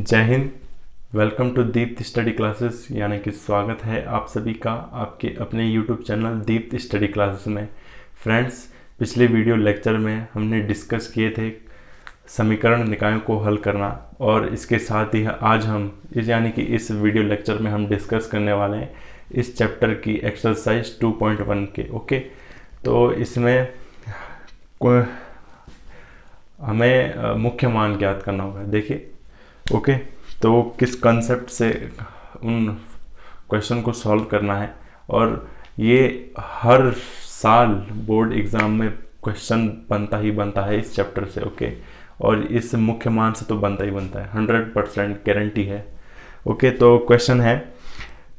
जय Hind. Welcome to दीप्त study classes, यानी कि स्वागत है आप सभी का आपके अपने यूट्यूब चैनल दीप्त स्टडी क्लासेस में। फ्रेंड्स, पिछले वीडियो लेक्चर में हमने डिस्कस किए थे समीकरण निकायों को हल करना, और इसके साथ ही आज हम यानी कि इस वीडियो लेक्चर में हम डिस्कस करने वाले हैं इस चैप्टर की एक्सरसाइज 2.1 के। ओके, तो इसमें हमें मुख्य मान ज्ञात करना होगा। देखिए, ओके, तो किस कंसेप्ट से उन क्वेश्चन को सॉल्व करना है, और ये हर साल बोर्ड एग्ज़ाम में क्वेश्चन बनता ही बनता है इस चैप्टर से। ओके, और इस मुख्य मान से तो बनता ही बनता है, 100% गारंटी है। ओके, तो क्वेश्चन है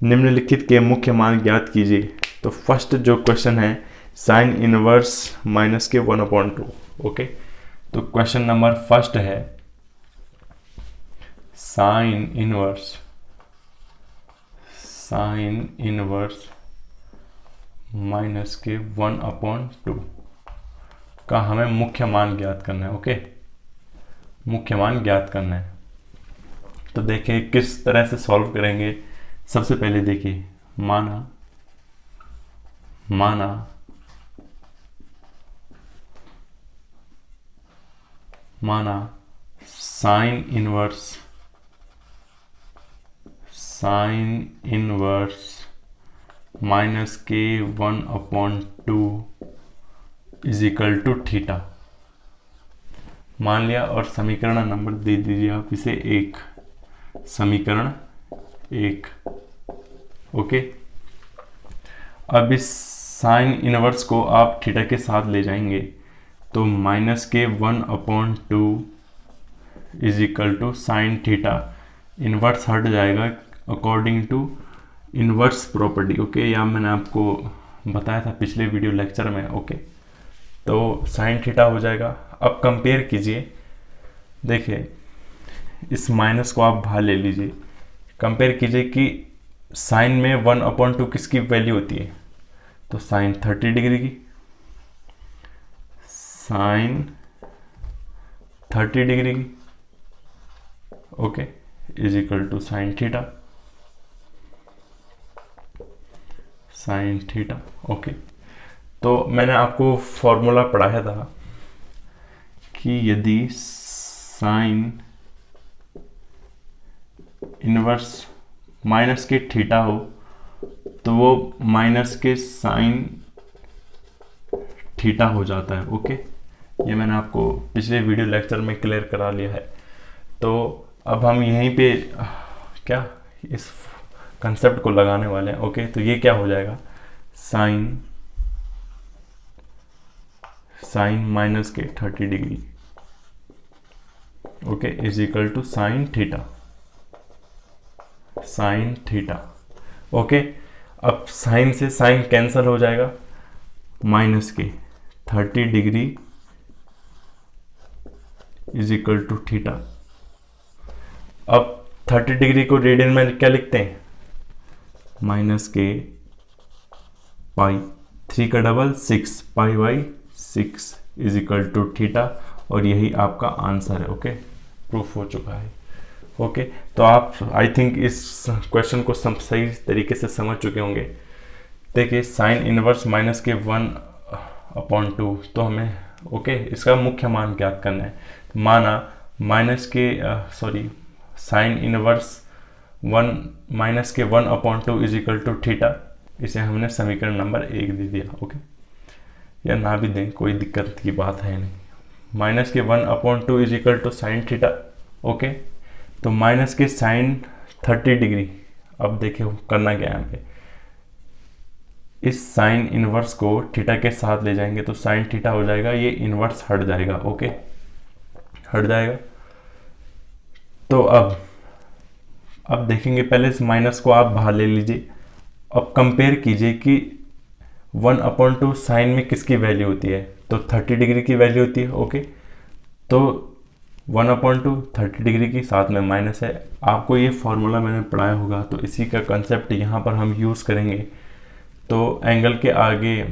निम्नलिखित के मुख्य मान ज्ञात कीजिए। तो फर्स्ट जो क्वेश्चन है साइन इनवर्स माइनस के 1/2। ओके, तो क्वेश्चन नंबर फर्स्ट है साइन इनवर्स माइनस के 1/2 का हमें मुख्य मान ज्ञात करना है। ओके, मुख्य मान ज्ञात करना है। तो देखिए किस तरह से सॉल्व करेंगे। सबसे पहले देखिए, माना साइन इनवर्स माइनस के 1/2 इज इक्वल टू थीटा मान लिया, और समीकरण नंबर दे दीजिए आप इसे 1, समीकरण 1। ओके, अब इस साइन इनवर्स को आप थीटा के साथ ले जाएंगे तो माइनस के 1/2 is equal to sine theta. Inverse हट जाएगा according to inverse property. Okay, या मैंने आपको बताया था पिछले वीडियो लेक्चर में। ओके, तो साइन थीटा हो जाएगा। अब कंपेयर कीजिए, देखिए इस माइनस को आप बाहर ले लीजिए, कंपेयर कीजिए कि साइन में 1/2 किसकी वैल्यू होती है। तो साइन 30 डिग्री की, साइन 30 डिग्री की। Okay, is equal to sine theta. Okay, तो मैंने आपको फॉर्मूला पढ़ाया था कि यदि साइन इनवर्स माइनस के थीटा हो तो वो माइनस के साइन थीटा हो जाता है। ओके, ये मैंने आपको पिछले वीडियो लेक्चर में क्लियर करा लिया है। तो अब हम यहीं पे क्या इस कंसेप्ट को लगाने वाले हैं। ओके, तो ये क्या हो जाएगा, साइन माइनस के 30 degree, okay, is equal to sine theta. Okay, अब साइन से साइन कैंसिल हो जाएगा, माइनस के 30 degree is equal to theta. अब 30 डिग्री को रेडियन में क्या लिखते हैं, माइनस के पाई 3 का double 6 pi is equal to theta, और यही आपका आंसर है। ओके, प्रूफ हो चुका है। ओके, तो आप आई थिंक इस क्वेश्चन को सही तरीके से समझ चुके होंगे। देखिए, साइन इनवर्स माइनस के 1/2, तो हमें ओके इसका मुख्य मान ज्ञात करना है। माना माइनस के साइन इनवर्स माइनस के 1/2 इज इक्वल टू थीटा, इसे हमने समीकरण नंबर 1 दे दिया। ओके, या ना भी दें, कोई दिक्कत की बात है नहीं। माइनस के 1/2 is equal to sine theta. Okay, तो माइनस के साइन 30 डिग्री, अब देखिए करना क्या है यहाँ पे, इस साइन इनवर्स को थीटा के साथ ले जाएंगे तो साइन थीटा हो जाएगा, ये इनवर्स हट जाएगा। ओके, हट जाएगा। तो अब देखेंगे, पहले इस माइनस को आप बाहर ले लीजिए। अब कंपेयर कीजिए कि 1/2 साइन में किसकी वैल्यू होती है, तो 30 डिग्री की वैल्यू होती है। ओके, तो 1/2 30 डिग्री की, साथ में माइनस है। आपको ये फॉर्मूला मैंने पढ़ाया होगा, तो इसी का कंसेप्ट यहाँ पर हम यूज़ करेंगे। तो एंगल के आगे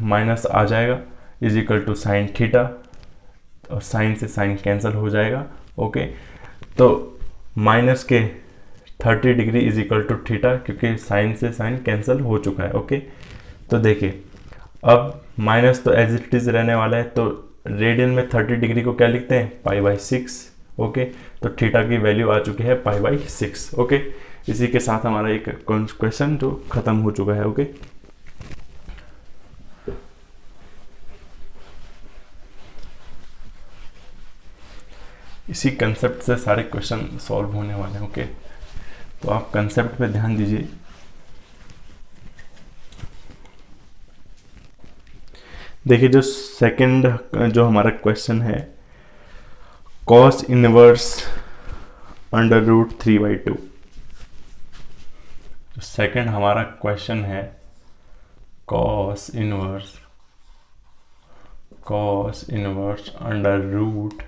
माइनस आ जाएगा, is equal to sine theta, और साइन से साइन कैंसिल हो जाएगा। ओके, तो माइनस के 30 degree is equal to theta, क्योंकि साइन से साइन कैंसिल हो चुका है। ओके, तो देखिए अब माइनस तो एज इट इज रहने वाला है, तो रेडियन में 30 डिग्री को क्या लिखते हैं, π/6। ओके, तो थीटा की वैल्यू आ चुकी है π/6। ओके, इसी के साथ हमारा एक क्वेश्चन जो खत्म हो चुका है। ओके, इसी कंसेप्ट से सारे क्वेश्चन सॉल्व होने वाले हैं। ओके, तो आप कंसेप्ट पे ध्यान दीजिए। देखिए जो सेकंड जो हमारा क्वेश्चन है, cos इनवर्स √3/2। सेकंड हमारा क्वेश्चन है cos इनवर्स √3/2।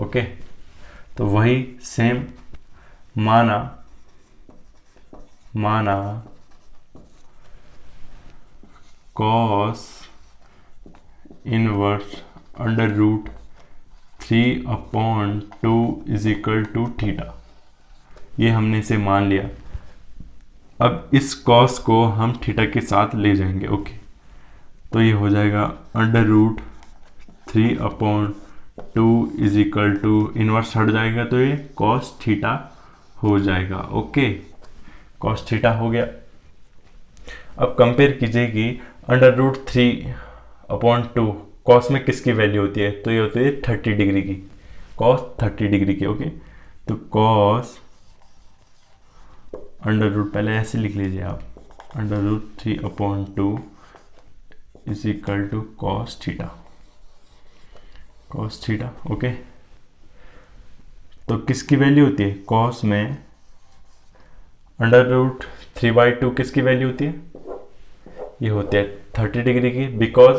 ओके, तो वही सेम माना cos inverse √3/2 is equal to theta. ये हमने इसे मान लिया। अब इस cos को हम थीटा के साथ ले जाएंगे। ओके, तो ये हो जाएगा √3/2 इज इक्वल टू, इनवर्स हट जाएगा तो ये cos थीटा हो जाएगा। ओके, cos थीटा हो गया। अब कंपेयर कीजिए कि √3/2 cos में किसकी वैल्यू होती है, तो ये होती है 30 डिग्री की, cos 30 डिग्री की। ओके, तो cos पहले ऐसे लिख लीजिए आप, √3/2 is equal to cos theta. Okay, तो किसकी वैल्यू होती है, cos में √3/2 किसकी वैल्यू होती है, ये होती है 30 डिग्री की, बिकॉज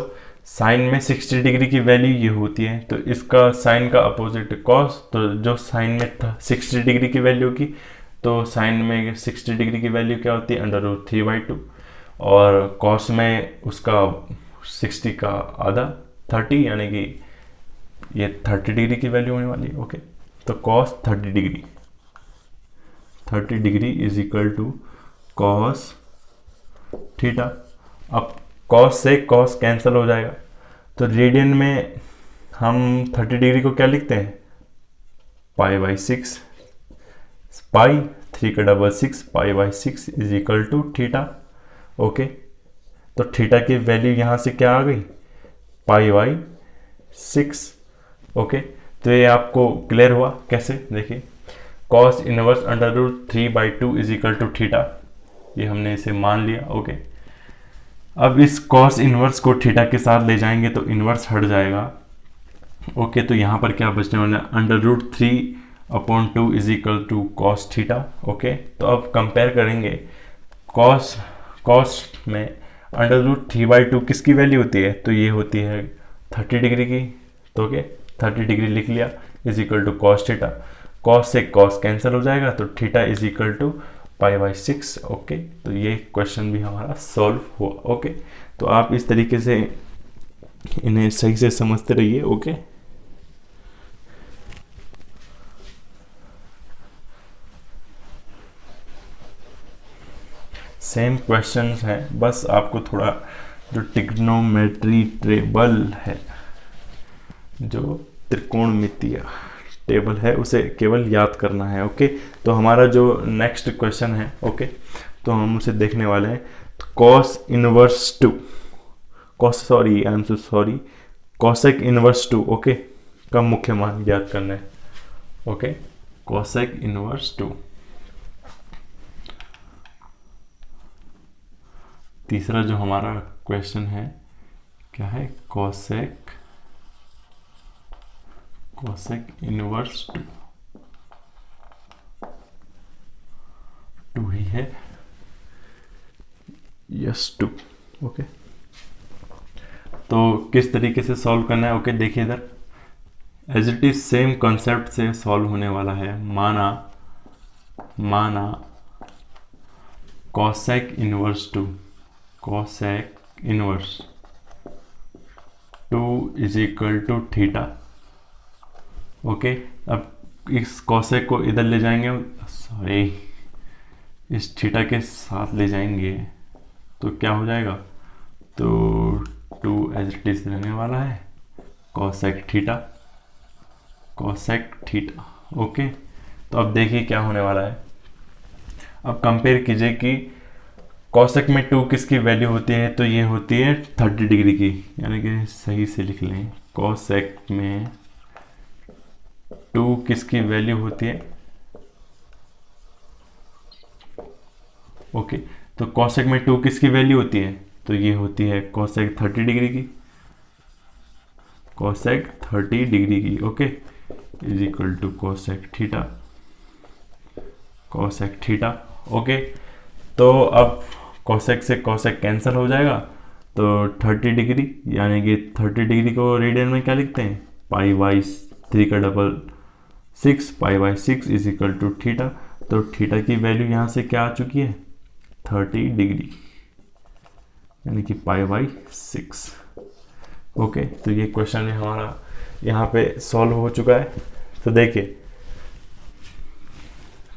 साइन में 60 डिग्री की वैल्यू ये होती है, तो इसका साइन का अपोजिट cos, तो जो साइन में 60 डिग्री की वैल्यू की, तो साइन में 60 डिग्री की वैल्यू क्या होती है, √3/2, और cos में उसका 60 का आधा 30, यानी कि ये 30 डिग्री की वैल्यू होने वाली है। ओके, तो cos 30 degree is equal to cos theta. अब cos से cos कैंसिल हो जाएगा, तो रेडियन में हम 30 डिग्री को क्या लिखते हैं, π/6, पाई 3 का double 6, π/6 is equal to theta. Okay, तो थीटा की वैल्यू यहाँ से क्या आ गई, π/6। ओके, तो ये आपको क्लियर हुआ कैसे, देखिए cos inverse √3/2 is equal to theta, ये हमने इसे मान लिया। ओके, अब इस cos इनवर्स को थीटा के साथ ले जाएंगे तो इनवर्स हट जाएगा। ओके, तो यहाँ पर क्या बचने वाला है, √3/2 is equal to cos theta. Okay, तो अब कंपेयर करेंगे, cos में √3/2 किसकी वैल्यू होती है, तो ये होती है 30 डिग्री की, तो ओके 30 डिग्री लिख लिया is equal to cos theta. cos से cos कैंसिल हो जाएगा, तो theta is equal to π/6। Okay, तो ये क्वेश्चन भी हमारा सॉल्व हुआ। ओके, तो आप इस तरीके से इन्हें सही से समझते रहिए। ओके, सेम क्वेश्चंस हैं, बस आपको थोड़ा जो ट्रिग्नोमेट्री टेबल है, जो त्रिकोणमितीय टेबल है, उसे केवल याद करना है। ओके, तो हमारा जो नेक्स्ट क्वेश्चन है, ओके, तो हम उसे देखने वाले हैं। तो cos inverse 2, cosec inverse 2, okay, का मुख्य मान याद करना है। Okay, cosec inverse 2। तीसरा जो हमारा क्वेश्चन है क्या है, cosec इनवर्स 2 ही है, यस 2। ओके, तो किस तरीके से सॉल्व करना है, ओके देखिए इधर as it is same concept से सॉल्व होने वाला है। माना cosec inverse 2, cosec inverse 2 is equal to theta. Okay, अब इस कॉसेक को इधर ले जाएंगे, सॉरी इस थीटा के साथ ले जाएंगे तो क्या हो जाएगा, तो 2 एज इट इज रहने वाला है cosec theta, cosec theta. Okay, तो अब देखिए क्या होने वाला है। अब कंपेयर कीजिए कि कॉसेक में 2 किसकी वैल्यू होती है, तो ये होती है 30 डिग्री की, यानी कि सही से लिख लें, कॉसेक में 2 किसकी वैल्यू होती है। ओके, तो कॉसेक में 2 किसकी वैल्यू होती है, तो ये होती है कॉसेक 30 डिग्री की, कॉसेक 30 डिग्री की। Okay, is equal to cosec theta, cosec theta. Okay, तो अब कॉसेक से कॉसेक कैंसिल हो जाएगा, तो 30 डिग्री यानी कि 30 डिग्री को रेडियन में क्या लिखते हैं, पाई बाई 3 का double 6, pi by 6 is equal to theta. तो थीटा की वैल्यू यहाँ से क्या आ चुकी है, 30 डिग्री, यानी कि पाई बाई 6। ओके, तो ये क्वेश्चन हमारा यहाँ पे सॉल्व हो चुका है। तो देखिए,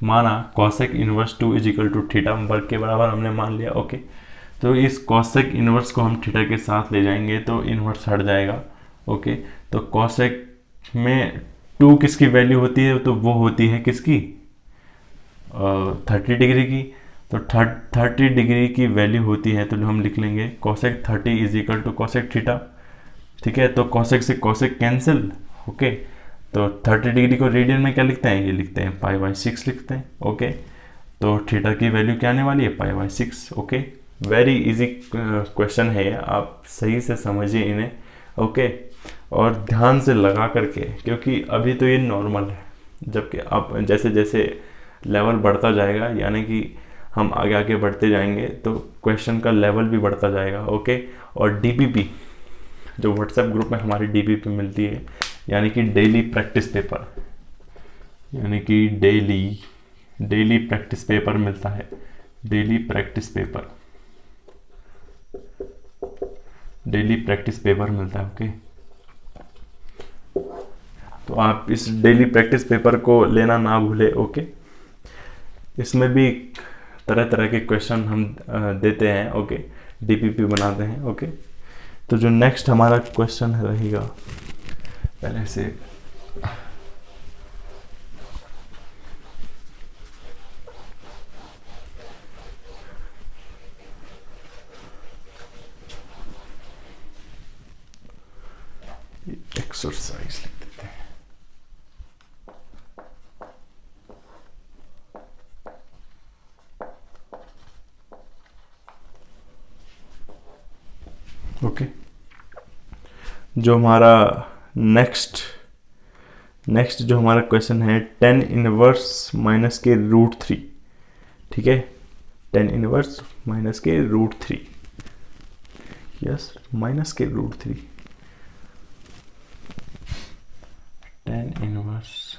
माना cosec inverse 2 is equal to theta वर्ग के बराबर हमने मान लिया। ओके, तो इस कॉसेक इनवर्स को हम थीटा के साथ ले जाएंगे तो इनवर्स हट जाएगा। ओके, तो कॉसेक में 2 किसकी वैल्यू होती है, तो वो होती है किसकी, 30 डिग्री की। तो 30 डिग्री की वैल्यू होती है तो हम लिख लेंगे cosec 30 is equal to cosec theta. ठीक है, तो कॉसेक से कॉसेक कैंसिल। ओके, तो 30 डिग्री को रेडियन में क्या लिखते हैं, ये लिखते हैं पाई बाई 6 लिखते हैं। ओके, तो थीटा की वैल्यू क्या आने वाली है, पाई by 6। Okay, very easy question है, आप सही से समझिए इन्हें। ओके, और ध्यान से लगा करके, क्योंकि अभी तो ये नॉर्मल है, जबकि आप जैसे जैसे लेवल बढ़ता जाएगा, यानी कि हम आगे आगे बढ़ते जाएंगे तो क्वेश्चन का लेवल भी बढ़ता जाएगा। ओके, और डीपीपी जो व्हाट्सएप ग्रुप में हमारी डीपीपी मिलती है, यानी कि डेली प्रैक्टिस पेपर, यानी कि डेली प्रैक्टिस पेपर मिलता है, daily practice paper, daily practice paper मिलता है। ओके, तो आप इस डेली प्रैक्टिस पेपर को लेना ना भूले। ओके, इसमें भी तरह तरह के क्वेश्चन हम देते हैं। ओके, डीपीपी बनाते हैं। ओके, तो जो नेक्स्ट हमारा क्वेश्चन रहेगा, पहले से एक्सरसाइज लिख देते हैं। ओके, जो हमारा नेक्स्ट जो हमारा क्वेश्चन है 10 इनवर्स माइनस के रूट 3। ठीक है, 10 इनवर्स माइनस के रूट 3, यस, माइनस के रूट 3, 10 इनवर्स।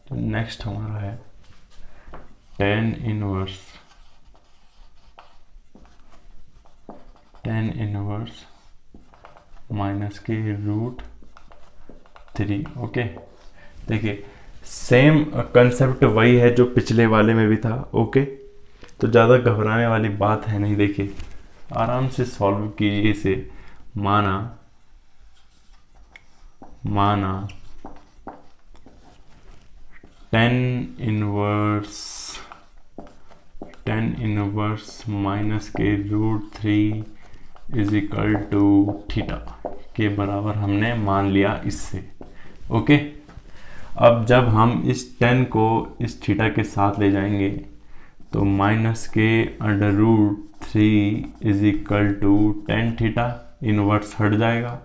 तो नेक्स्ट हमारा है 10 इनवर्स माइनस के रूट 3। ओके, देखिए सेम कंसेप्ट वही है जो पिछले वाले में भी था। ओके, तो ज़्यादा घबराने वाली बात है नहीं। देखिए, आराम से सॉल्व कीजिए इसे। माना 10 इनवर्स माइनस के root 3 is equal to theta के बराबर हमने मान लिया इससे। ओके, अब जब हम इस 10 को इस थीटा के साथ ले जाएंगे तो माइनस के under root 3 is equal to 10 theta, inverse हट जाएगा।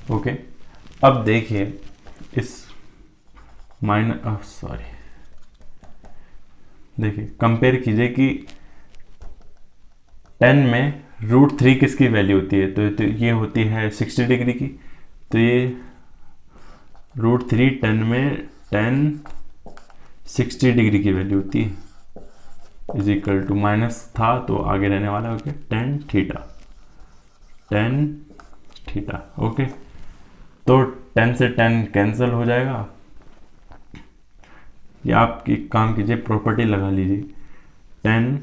ओके, अब देखिए इस देखिए कंपेयर कीजिए कि 10 में रूट 3 किसकी वैल्यू होती है, तो ये होती है 60 डिग्री की। तो ये रूट 3 10 में 60 डिग्री की वैल्यू होती है। इज इक्वल टू माइनस था तो आगे रहने वाला है, ओके, टेन थीटा, ओके। तो 10 से 10 कैंसिल हो जाएगा, या आप एक काम कीजिए, प्रॉपर्टी लगा लीजिए, 10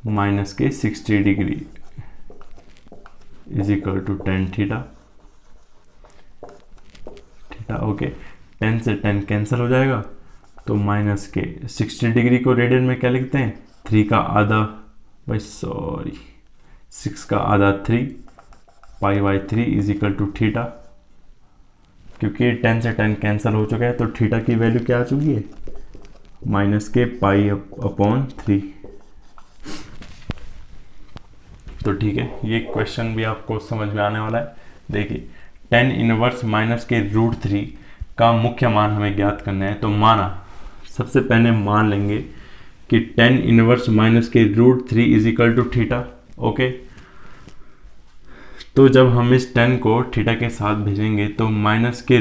माइनस के 60 degree is equal to 10 theta, okay. 10 से 10 कैंसिल हो जाएगा, तो माइनस के 60 डिग्री को रेडियन में क्या लिखते हैं, 3 का आधा, भाई सॉरी 6 का आधा 3, pi by 3 is equal to theta. क्योंकि 10 से 10 कैंसिल हो चुका है तो थीटा की वैल्यू क्या आ चुकी है, माइनस के पाई अपॉन 3। तो ठीक है, ये क्वेश्चन भी आपको समझ में आने वाला है। देखिए 10 इनवर्स माइनस के √3 का मुख्य मान हमें ज्ञात करना है। तो माना, सबसे पहले मान लेंगे कि 10 इनवर्स माइनस के √3 is equal to theta, okay. तो जब हम इस 10 को थीटा के साथ भेजेंगे तो माइनस के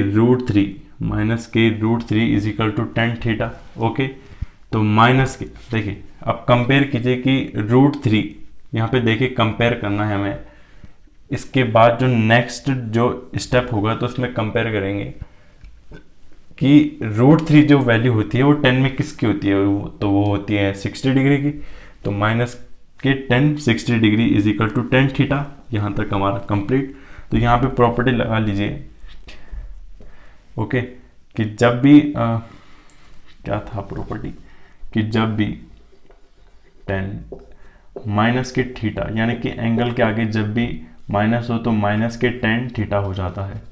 √3 is equal to 10 theta, okay. तो माइनस के, देखिए अब कंपेयर कीजिए कि √3, यहाँ पे देखिए कंपेयर करना है हमें। इसके बाद जो नेक्स्ट जो स्टेप होगा तो उसमें कंपेयर करेंगे कि √3 जो वैल्यू होती है वो 10 में किसकी होती है, तो वो होती है 60 डिग्री की। तो माइनस के 10 60 degree is equal to 10 theta. यहाँ तक हमारा कंप्लीट। तो यहाँ पे प्रॉपर्टी लगा लीजिए, ओके, कि जब भी क्या था प्रॉपर्टी, कि जब भी 10 माइनस के थीटा, यानी कि एंगल के आगे जब भी माइनस हो तो माइनस के 10 थीटा हो जाता है,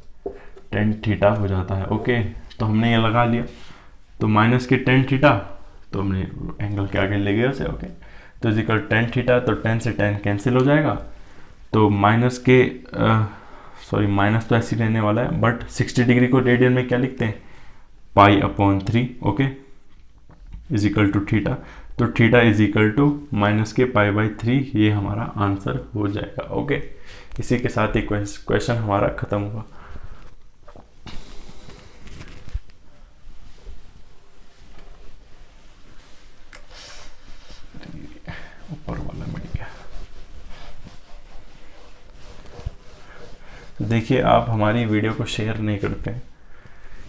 10 थीटा हो जाता है, ओके। तो हमने ये लगा लिया, तो माइनस के 10 थीटा, तो हमने एंगल के आगे ले गया उसे, ओके। तो इज इक्वल 10 थीटा, तो 10 से 10 कैंसिल हो जाएगा। तो माइनस के सॉरी माइनस तो ऐसे ही रहने वाला है, बट 60 डिग्री को रेडियन में क्या लिखते हैं, pi upon 3, okay, is equal to theta. तो theta is equal to minus के पाई बाई 3, ये हमारा आंसर हो जाएगा, ओके। इसी के साथ ही क्वेश्चन हमारा खत्म हुआ। ऊपर वाला मिल गया। देखिए आप हमारी वीडियो को शेयर नहीं करते हैं,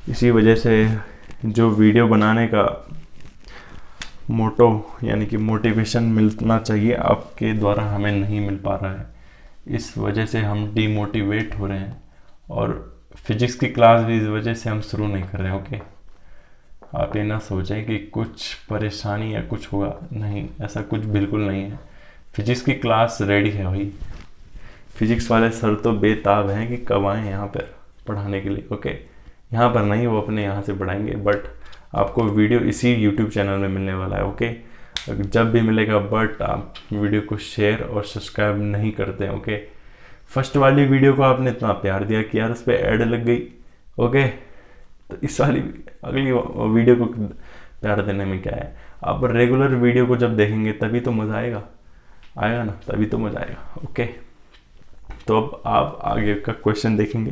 इसी वजह से जो वीडियो बनाने का मोटो यानी कि मोटिवेशन मिलना चाहिए आपके द्वारा हमें नहीं मिल पा रहा है। इस वजह से हम डीमोटिवेट हो रहे हैं, और फिजिक्स की क्लास भी इस वजह से हम शुरू नहीं कर रहे हैं, ओके। आप ये ना सोचें कि कुछ परेशानी या कुछ होगा, नहीं, ऐसा कुछ बिल्कुल नहीं है। फिजिक्स की क्लास रेडी है भाई, फिजिक्स वाले सर तो बेताब हैं कि कब आएँ यहाँ पर पढ़ाने के लिए, ओके। यहाँ पर नहीं, वो अपने यहाँ से पढ़ाएंगे, बट आपको वीडियो इसी यूट्यूब चैनल में मिलने वाला है, ओके। जब भी मिलेगा, बट आप वीडियो को शेयर और सब्सक्राइब नहीं करते हैं, ओके। फर्स्ट वाली वीडियो को आपने इतना प्यार दिया कि यार उस पर ऐड लग गई, ओके। तो इस वाली अगली वीडियो को प्यार देने में क्या है, आप रेगुलर वीडियो को जब देखेंगे तभी तो मज़ा आएगा ना, तभी तो मज़ा आएगा, ओके। तो अब आप आगे का क्वेश्चन देखेंगे।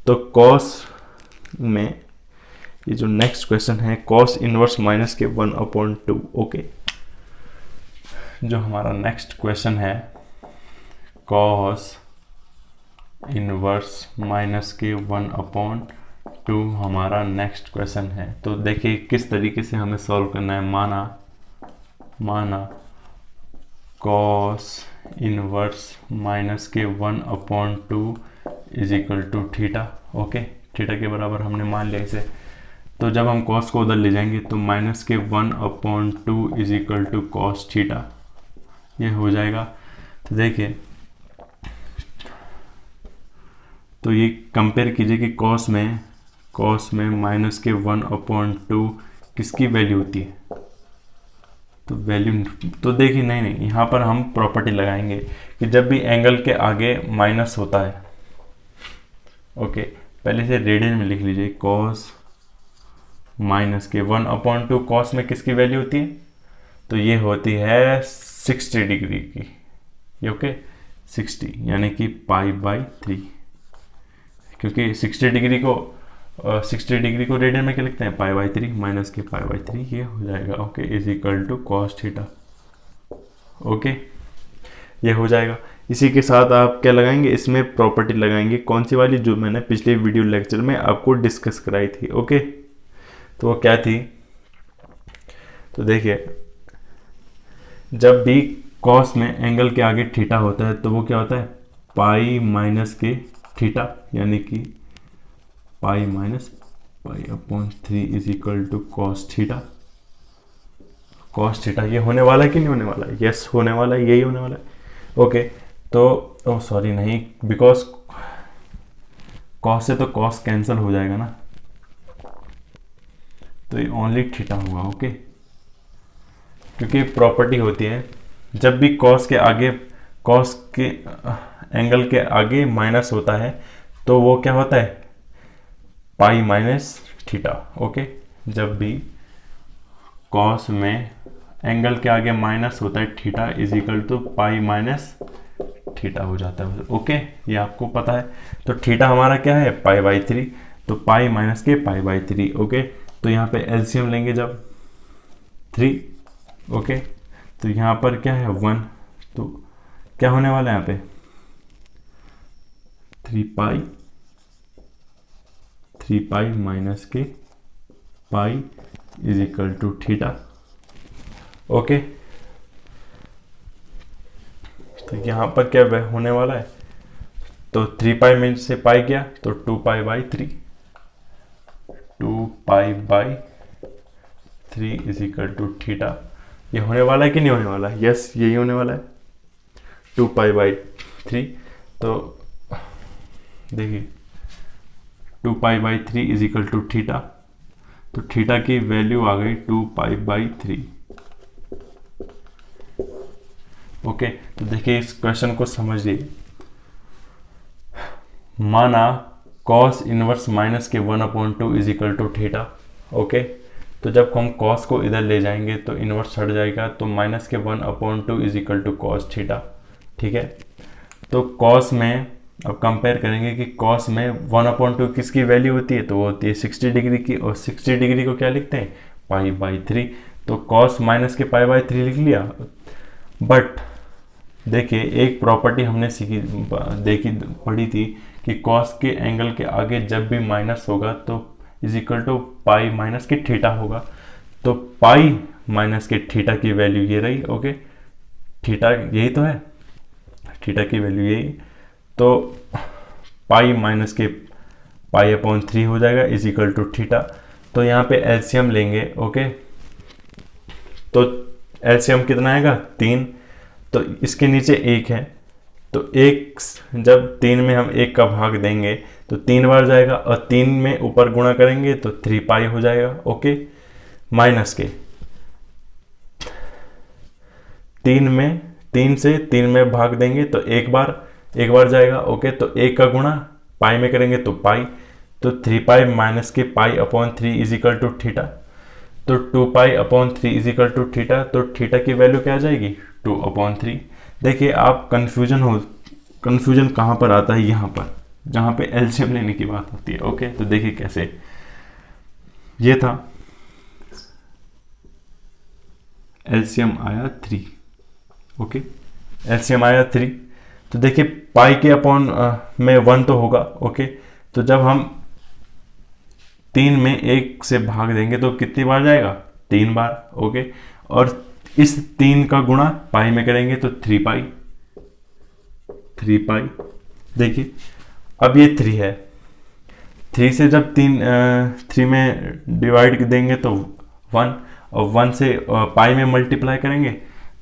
तो कॉस में ये जो नेक्स्ट क्वेश्चन है, कॉस इनवर्स माइनस के 1/2, ओके। जो हमारा नेक्स्ट क्वेश्चन है, कॉस इनवर्स माइनस के 1/2 हमारा नेक्स्ट क्वेश्चन है। तो देखिए किस तरीके से हमें सॉल्व करना है। माना कॉस इनवर्स माइनस के 1/2 is equal to theta, okay. Theta के बराबर हमने मान लिया इसे। तो जब हम कॉस को उधर ले जाएंगे तो माइनस के 1/2 is equal to cos theta, ये हो जाएगा। तो देखिए, तो ये कंपेयर कीजिए कि कॉस में माइनस के 1/2 किसकी वैल्यू होती है। तो वैल्यू, तो देखिए नहीं, यहाँ पर हम प्रॉपर्टी लगाएंगे कि जब भी एंगल के आगे माइनस होता है, ओके, पहले से रेडियन में लिख लीजिए, कॉस माइनस के 1/2 कॉस में किसकी वैल्यू होती है, तो ये होती है 60 डिग्री की, ओके, 60 यानी कि पाई बाई 3। क्योंकि 60 डिग्री को 60 डिग्री को रेडियन में क्या लिखते हैं, पाई बाई 3 माइनस के पाई बाई 3, ये हो जाएगा okay, is equal to cos theta. Okay, ये हो जाएगा। इसी के साथ आप क्या लगाएंगे, इसमें प्रॉपर्टी लगाएंगे, कौन सी वाली, जो मैंने पिछले वीडियो लेक्चर में आपको डिस्कस कराई थी। ओके, तो वो क्या थी, तो देखिए जब भी कॉस में एंगल के आगे थीटा होता है तो वो क्या होता है, पाई माइनस के थीटा, यानी कि pi minus pi upon 3 is equal to cos theta. Cos theta ये होने वाला है कि नहीं होने वाला है, यस होने वाला है, यही होने वाला है। ओके, तो सॉरी नहीं, बिकॉज कॉस से तो कॉस कैंसिल हो जाएगा ना, तो ये ओनली थीटा होगा। ओके, क्योंकि प्रॉपर्टी होती है जब भी कॉस के एंगल के आगे माइनस होता है तो वो क्या होता है, पाई माइनस थीटा। ओके, जब भी कॉस में एंगल के आगे माइनस होता है theta is equal to pi minus theta हो जाता है। ओके, ये आपको पता है। तो थीटा हमारा क्या है, पाई बाई 3, तो पाई माइनस के पाई बाई 3। ओके, तो यहाँ पे एलसीएम लेंगे जब 3। ओके, तो यहाँ पर क्या है 1, तो क्या होने वाला है यहाँ पे 3 पाई माइनस के pi is equal to theta. Okay, तो यहाँ पर क्या होने वाला है, तो 3 पाई में से पाई गया तो 2 pi by 3, 2 pi by 3 is equal to theta. ये होने वाला है कि नहीं होने वाला है, यस यही होने वाला है, 2 पाई बाई 3। तो देखिए 2 pi by 3 is equal to theta, तो थीटा की वैल्यू आ गई 2 पाई बाई 3। ओके, तो देखिए इस क्वेश्चन को समझिए। माना कॉस इनवर्स माइनस के 1/2 is equal to theta. Okay, तो जब हम कॉस को इधर ले जाएंगे तो इनवर्स हट जाएगा, तो माइनस के 1/2 is equal to cos theta. ठीक है, तो कॉस में अब कंपेयर करेंगे कि कॉस में 1/2 किसकी वैल्यू होती है, तो वो होती है 60 डिग्री की, और 60 डिग्री को क्या लिखते हैं, पाई बाई 3। तो कॉस माइनस के पाई बाई 3 लिख लिया। बट देखिए एक प्रॉपर्टी हमने पढ़ी थी कि कॉस के एंगल के आगे जब भी माइनस होगा तो is equal to pi minus के थीटा होगा। तो पाई माइनस के थीटा की वैल्यू ये रही। ओके, थीटा यही तो है, थीटा की वैल्यू यही, तो पाई माइनस के पाई अपॉन 3 हो जाएगा इज इक्वल टू थीटा। तो यहाँ पे एलसीएम लेंगे। ओके, तो एलसीएम कितना आएगा 3, तो इसके नीचे 1 है, तो 1 जब 3 में हम 1 का भाग देंगे तो 3 बार जाएगा, और 3 में ऊपर गुणा करेंगे तो 3 पाई हो जाएगा। ओके, माइनस के 3 से 3 में भाग देंगे तो एक बार जाएगा। ओके, तो 1 का गुणा पाई में करेंगे तो पाई, तो 3 पाई माइनस के pi upon 3 is equal to theta. तो 2 pi upon 3 is equal to theta, तो थीटा की वैल्यू क्या आ जाएगी 2/3। देखिए आप कंफ्यूजन कहाँ पर आता है, यहाँ पर जहाँ पे एलसीएम लेने की बात होती है। ओके, तो देखिए कैसे, ये था एलसीएम आया 3। ओके, एलसीएम आया 3, तो देखिए पाई के अपॉन में 1 तो होगा। ओके, तो जब हम 3 में 1 से भाग देंगे तो कितनी बार जाएगा 3 बार। ओके, और इस 3 का गुणा पाई में करेंगे तो 3 पाई। देखिए अब ये 3 है, 3 से जब 3 में डिवाइड देंगे तो 1, और 1 से पाई में मल्टीप्लाई करेंगे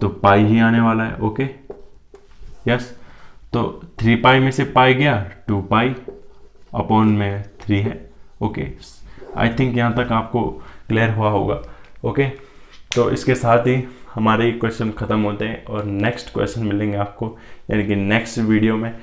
तो पाई ही आने वाला है। ओके, यस, तो 3 पाई में से पाई गया 2 पाई अपॉन में 3 है। ओके, आई थिंक यहाँ तक आपको क्लियर हुआ होगा। ओके, तो इसके साथ ही हमारे क्वेश्चन ख़त्म होते हैं और नेक्स्ट क्वेश्चन मिलेंगे आपको, यानी कि नेक्स्ट वीडियो में।